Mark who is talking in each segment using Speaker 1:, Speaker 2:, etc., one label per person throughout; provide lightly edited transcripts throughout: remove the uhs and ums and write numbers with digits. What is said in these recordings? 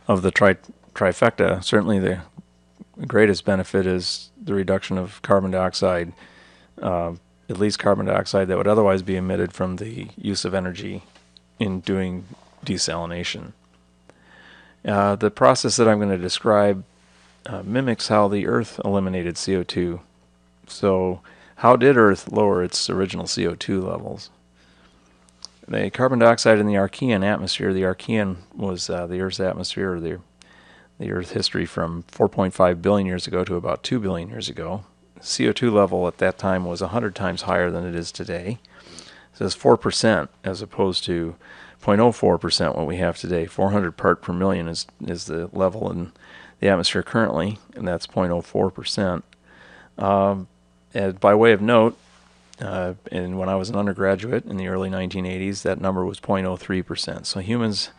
Speaker 1: of the trifecta, certainly the greatest benefit is the reduction of carbon dioxide, at least carbon dioxide that would otherwise be emitted from the use of energy in doing desalination. The process that I'm going to describe mimics how the Earth eliminated CO2. So how did Earth lower its original CO2 levels? The carbon dioxide in the Archean atmosphere, the Archean was the Earth's atmosphere, or the Earth history from 4.5 billion years ago to about 2 billion years ago. CO2 level at that time was 100 times higher than it is today. So it's 4% as opposed to 0.04% what we have today. 400 part per million is the level in the atmosphere currently, and that's 0.04%. And by way of note, and when I was an undergraduate in the early 1980s, that number was 0.03%. So humans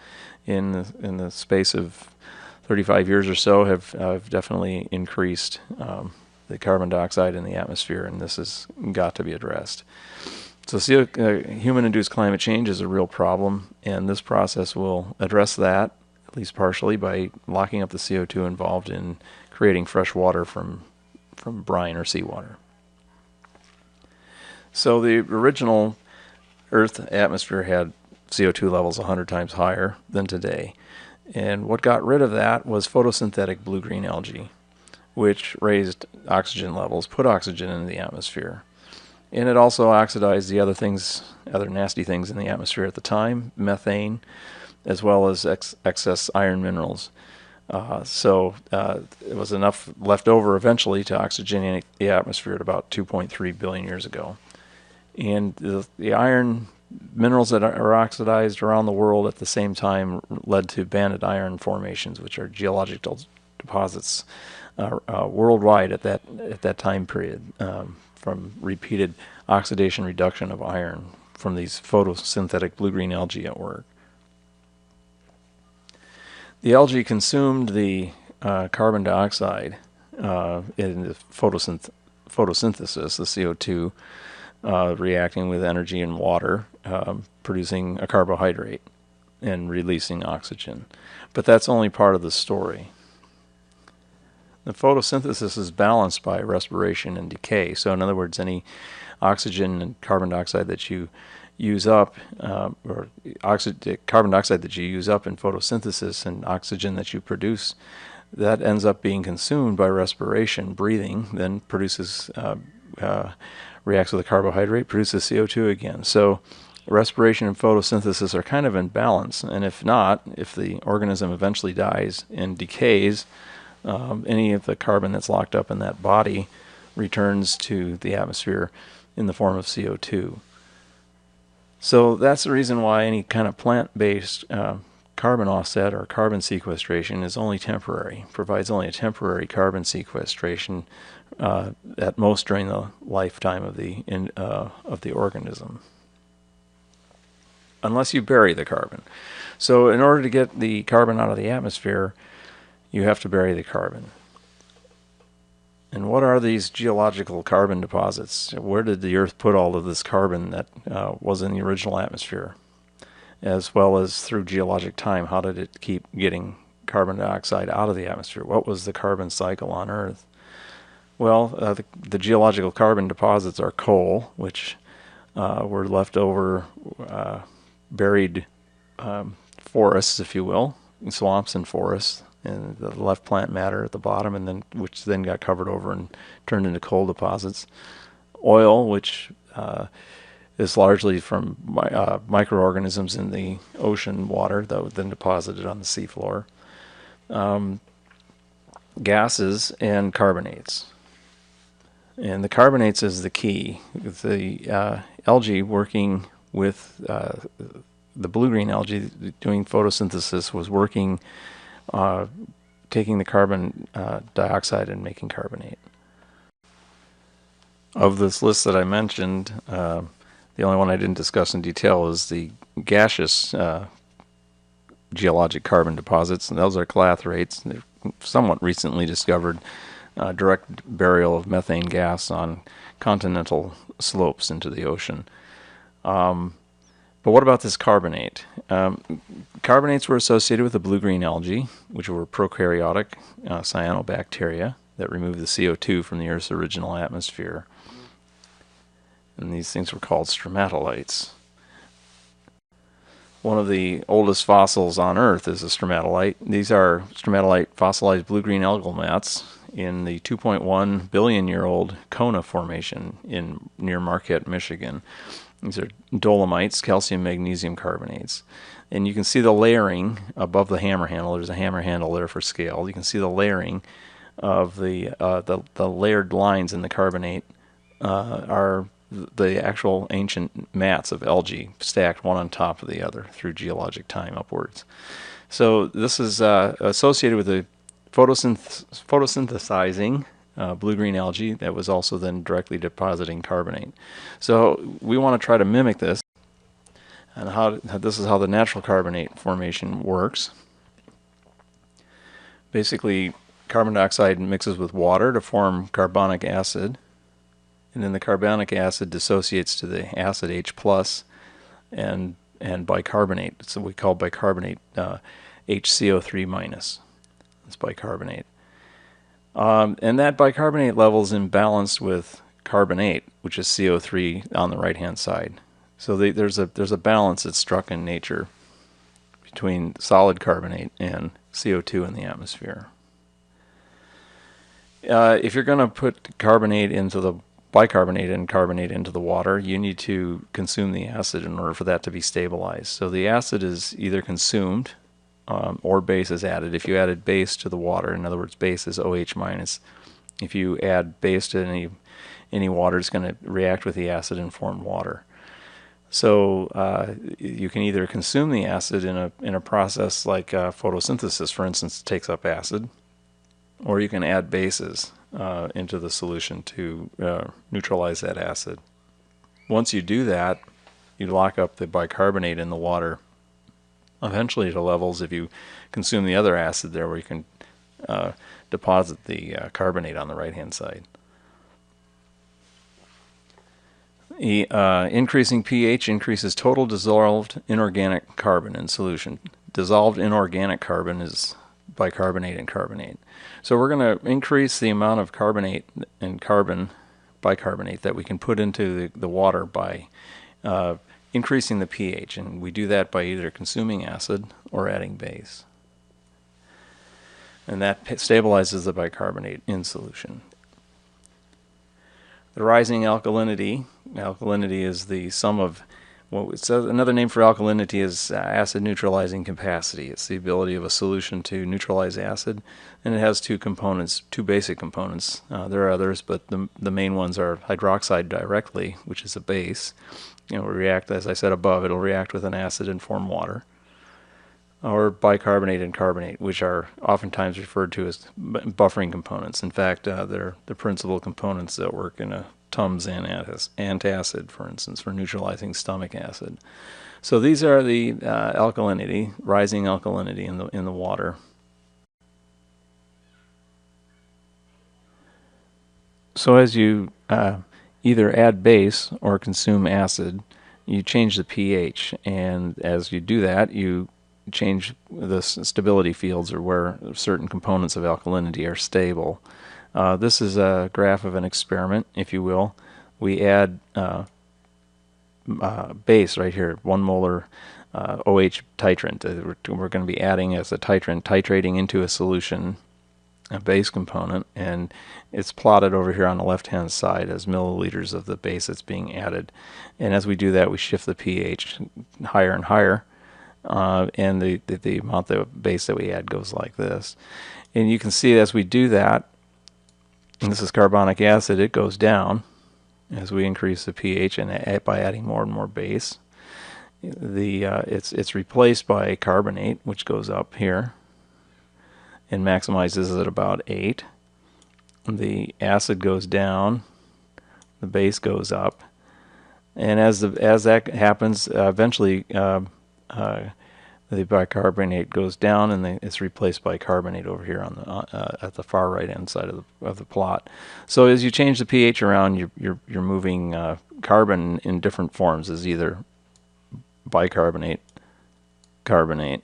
Speaker 1: in the space of 35 years or so have definitely increased the carbon dioxide in the atmosphere, and this has got to be addressed. So human-induced climate change is a real problem, and this process will address that, at least partially, by locking up the CO2 involved in creating fresh water from brine or seawater. So the original Earth atmosphere had CO2 levels 100 times higher than today. And what got rid of that was photosynthetic blue-green algae, which raised oxygen levels, put oxygen into the atmosphere. And it also oxidized the other nasty things in the atmosphere at the time, methane, as well as excess iron minerals. So it was enough left over eventually to oxygenate the atmosphere at about 2.3 billion years ago. And the iron minerals that are oxidized around the world at the same time led to banded iron formations, which are geological deposits worldwide at that time period, from repeated oxidation reduction of iron from these photosynthetic blue-green algae at work. The algae consumed the carbon dioxide in the photosynthesis, the CO2, reacting with energy and water, producing a carbohydrate and releasing oxygen. But that's only part of the story. The photosynthesis is balanced by respiration and decay. So in other words, any oxygen and carbon dioxide that you use up, carbon dioxide that you use up in photosynthesis and oxygen that you produce, that ends up being consumed by respiration, breathing, then produces, reacts with a carbohydrate, produces CO2 again. So respiration and photosynthesis are kind of in balance, and if not, if the organism eventually dies and decays, any of the carbon that's locked up in that body returns to the atmosphere in the form of CO2. So that's the reason why any kind of plant-based carbon offset or carbon sequestration is only temporary, provides only a temporary carbon sequestration at most during the lifetime of the organism, unless you bury the carbon. So in order to get the carbon out of the atmosphere, you have to bury the carbon. And what are these geological carbon deposits? Where did the Earth put all of this carbon that was in the original atmosphere? As well as through geologic time, how did it keep getting carbon dioxide out of the atmosphere? What was the carbon cycle on Earth? Well, the geological carbon deposits are coal, which were left over buried forests, if you will, swamps and forests, and the left plant matter at the bottom, and then which then got covered over and turned into coal deposits. Oil, which is largely from microorganisms in the ocean water that was then deposited on the seafloor. Gases and carbonates. And the carbonates is the key. The algae working with the blue-green algae doing photosynthesis was working, taking the carbon dioxide and making carbonate. Of this list that I mentioned, the only one I didn't discuss in detail is the gaseous geologic carbon deposits, and those are clathrates. They're somewhat recently discovered direct burial of methane gas on continental slopes into the ocean. But But what about this carbonate? Carbonates were associated with the blue-green algae, which were prokaryotic cyanobacteria that removed the CO2 from the Earth's original atmosphere. And these things were called stromatolites. One of the oldest fossils on Earth is a stromatolite. These are stromatolite fossilized blue-green algal mats in the 2.1 billion-year-old Kona Formation near Marquette, Michigan. These are dolomites, calcium magnesium carbonates. And you can see the layering above the hammer handle. There's a hammer handle there for scale. You can see the layering of the layered lines in the carbonate are the actual ancient mats of algae stacked one on top of the other through geologic time upwards. So this is associated with the photosynthesizing blue-green algae that was also then directly depositing carbonate. So we want to try to mimic this, and this is how the natural carbonate formation works. Basically, carbon dioxide mixes with water to form carbonic acid, and then the carbonic acid dissociates to the acid H plus and bicarbonate. So we call bicarbonate HCO3 minus. It's bicarbonate. And that bicarbonate level is imbalanced with carbonate, which is CO3 on the right-hand side. So there's a balance that's struck in nature between solid carbonate and CO2 in the atmosphere. If you're going to put carbonate into the bicarbonate and carbonate into the water, you need to consume the acid in order for that to be stabilized. So the acid is either consumed or base is added. If you added base to the water, in other words, base is OH minus. If you add base to any water, it's going to react with the acid and form water. So you can either consume the acid in a process like photosynthesis, for instance, takes up acid, or you can add bases into the solution to neutralize that acid. Once you do that, you lock up the bicarbonate in the water, eventually to levels, if you consume the other acid there, where you can deposit the carbonate on the right-hand side. Increasing pH increases total dissolved inorganic carbon in solution. Dissolved inorganic carbon is bicarbonate and carbonate. So we're going to increase the amount of carbonate and bicarbonate that we can put into the water by increasing the pH, and we do that by either consuming acid or adding base. And that stabilizes the bicarbonate in solution. The rising alkalinity is the sum of what it says. Another name for alkalinity is acid neutralizing capacity. It's the ability of a solution to neutralize acid, and it has two components, two basic components. There are others, but the main ones are hydroxide directly, which is a base. It will react, as I said above, it'll react with an acid and form water. Or bicarbonate and carbonate, which are oftentimes referred to as buffering components. In fact, they're the principal components that work in a Tums antacid, for instance, for neutralizing stomach acid. So these are the alkalinity, rising alkalinity in the water. So as you either add base or consume acid, you change the pH, and as you do that, you change the stability fields, or where certain components of alkalinity are stable. This is a graph of an experiment, if you will. We add base right here, 1 molar OH titrant. We're going to be adding as a titrant, titrating into a solution, a base component, and it's plotted over here on the left-hand side as milliliters of the base that's being added. And as we do that, we shift the pH higher and higher. And the amount of base that we add goes like this. And you can see as we do that, and this is carbonic acid, it goes down as we increase the pH and by adding more and more base. It's replaced by carbonate, which goes up here and maximizes at about 8. The acid goes down, the base goes up, and as that happens, eventually the bicarbonate goes down, and it's replaced by carbonate over here on the at the far right hand side of the plot. So as you change the pH around, you're moving carbon in different forms, as either bicarbonate, carbonate,